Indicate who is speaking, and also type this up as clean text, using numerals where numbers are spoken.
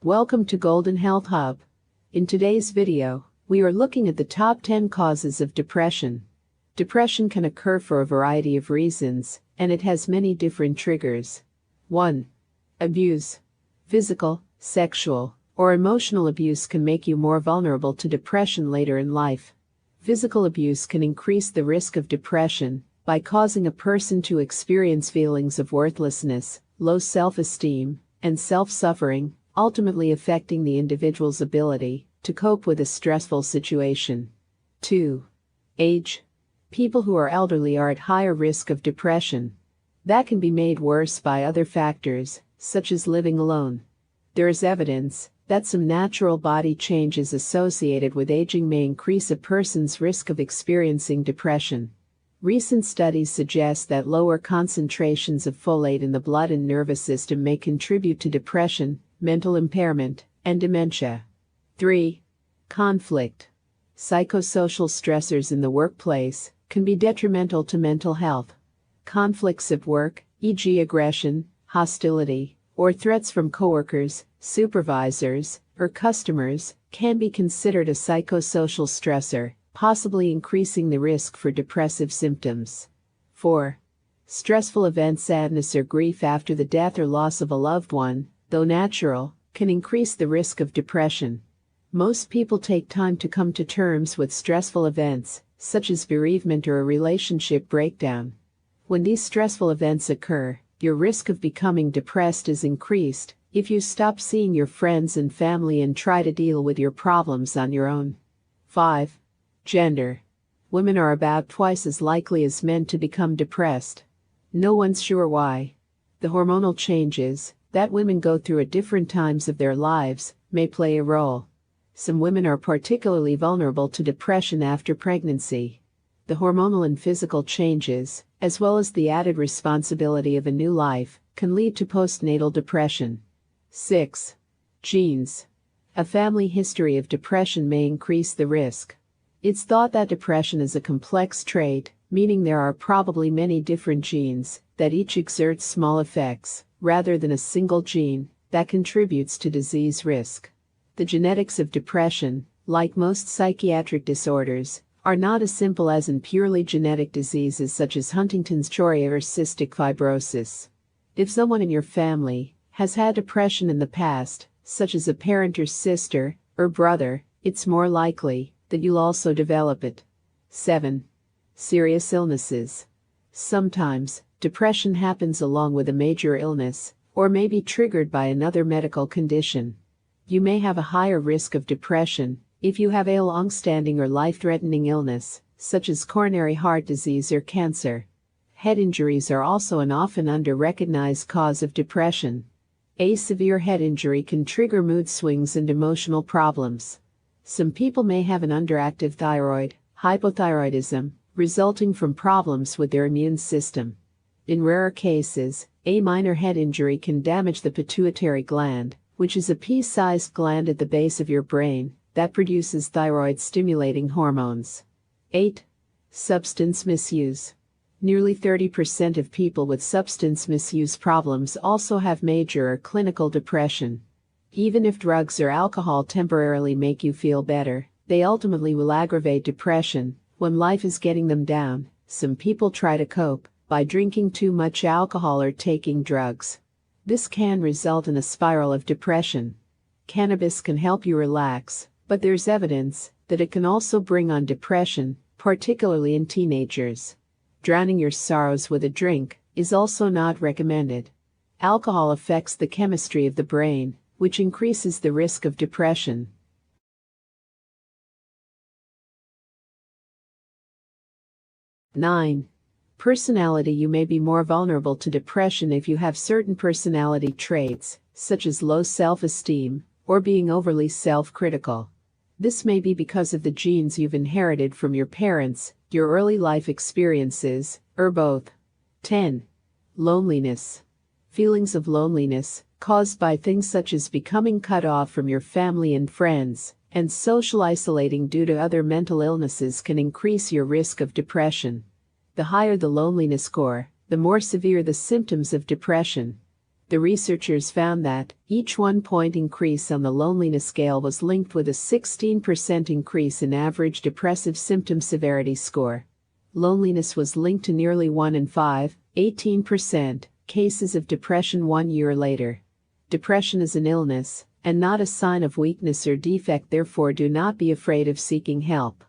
Speaker 1: Welcome to Golden Health Hub. In today's video, we are looking at the top 10 causes of depression. Depression can occur for a variety of reasons, and it has many different triggers. 1. Abuse. Physical, sexual, or emotional abuse can make you more vulnerable to depression later in life. Physical abuse can increase the risk of depression by causing a person to experience feelings of worthlessness, low self-esteem, and self-suffering, ultimately affecting the individual's ability to cope with a stressful situation. 2. Age. People who are elderly are at higher risk of depression. That can be made worse by other factors, such as living alone. There is evidence that some natural body changes associated with aging may increase a person's risk of experiencing depression. Recent studies suggest that lower concentrations of folate in the blood and nervous system may contribute to depression, mental impairment, and dementia. 3. Conflict. Psychosocial stressors in the workplace can be detrimental to mental health. Conflicts at work, e.g., aggression, hostility, or threats from coworkers, supervisors, or customers, can be considered a psychosocial stressor, possibly increasing the risk for depressive symptoms. 4. Stressful events. Sadness or grief after the death or loss of a loved one, though natural, can increase the risk of depression. Most people take time to come to terms with stressful events, such as bereavement or a relationship breakdown. When these stressful events occur, your risk of becoming depressed is increased if you stop seeing your friends and family and try to deal with your problems on your own. 5. Gender. Women are about twice as likely as men to become depressed. No one's sure why. The hormonal changes that women go through at different times of their lives may play a role. Some women are particularly vulnerable to depression after pregnancy. The hormonal and physical changes, as well as the added responsibility of a new life, can lead to postnatal depression. 6. Genes. A family history of depression may increase the risk. It's thought that depression is a complex trait, meaning there are probably many different genes that each exert small effects, rather than a single gene, that contributes to disease risk. The genetics of depression, like most psychiatric disorders, are not as simple as in purely genetic diseases such as Huntington's chorea or cystic fibrosis. If someone in your family has had depression in the past, such as a parent or sister or brother, it's more likely that you'll also develop it. 7. Serious illnesses. Sometimes, depression happens along with a major illness, or may be triggered by another medical condition. You may have a higher risk of depression if you have a long-standing or life-threatening illness, such as coronary heart disease or cancer. Head injuries are also an often under-recognized cause of depression. A severe head injury can trigger mood swings and emotional problems. Some people may have an underactive thyroid, hypothyroidism, resulting from problems with their immune system. In rarer cases, a minor head injury can damage the pituitary gland, which is a pea-sized gland at the base of your brain that produces thyroid-stimulating hormones. 8. Substance misuse. Nearly 30% of people with substance misuse problems also have major or clinical depression. Even if drugs or alcohol temporarily make you feel better, they ultimately will aggravate depression. When life is getting them down, some people try to cope by drinking too much alcohol or taking drugs. This can result in a spiral of depression. Cannabis can help you relax, but there's evidence that it can also bring on depression, particularly in teenagers. Drowning your sorrows with a drink is also not recommended. Alcohol affects the chemistry of the brain, which increases the risk of depression. 9. Personality. You may be more vulnerable to depression if you have certain personality traits, such as low self-esteem, or being overly self-critical. This may be because of the genes you've inherited from your parents, your early life experiences, or both. 10. Loneliness. Feelings of loneliness, caused by things such as becoming cut off from your family and friends, and social isolating due to other mental illnesses, can increase your risk of depression. The higher the loneliness score, the more severe the symptoms of depression. The researchers found that each 1-point increase on the loneliness scale was linked with a 16% increase in average depressive symptom severity score. Loneliness was linked to nearly 1 in 5, 18%, cases of depression 1 year later. Depression is an illness, and not a sign of weakness or defect, therefore do not be afraid of seeking help.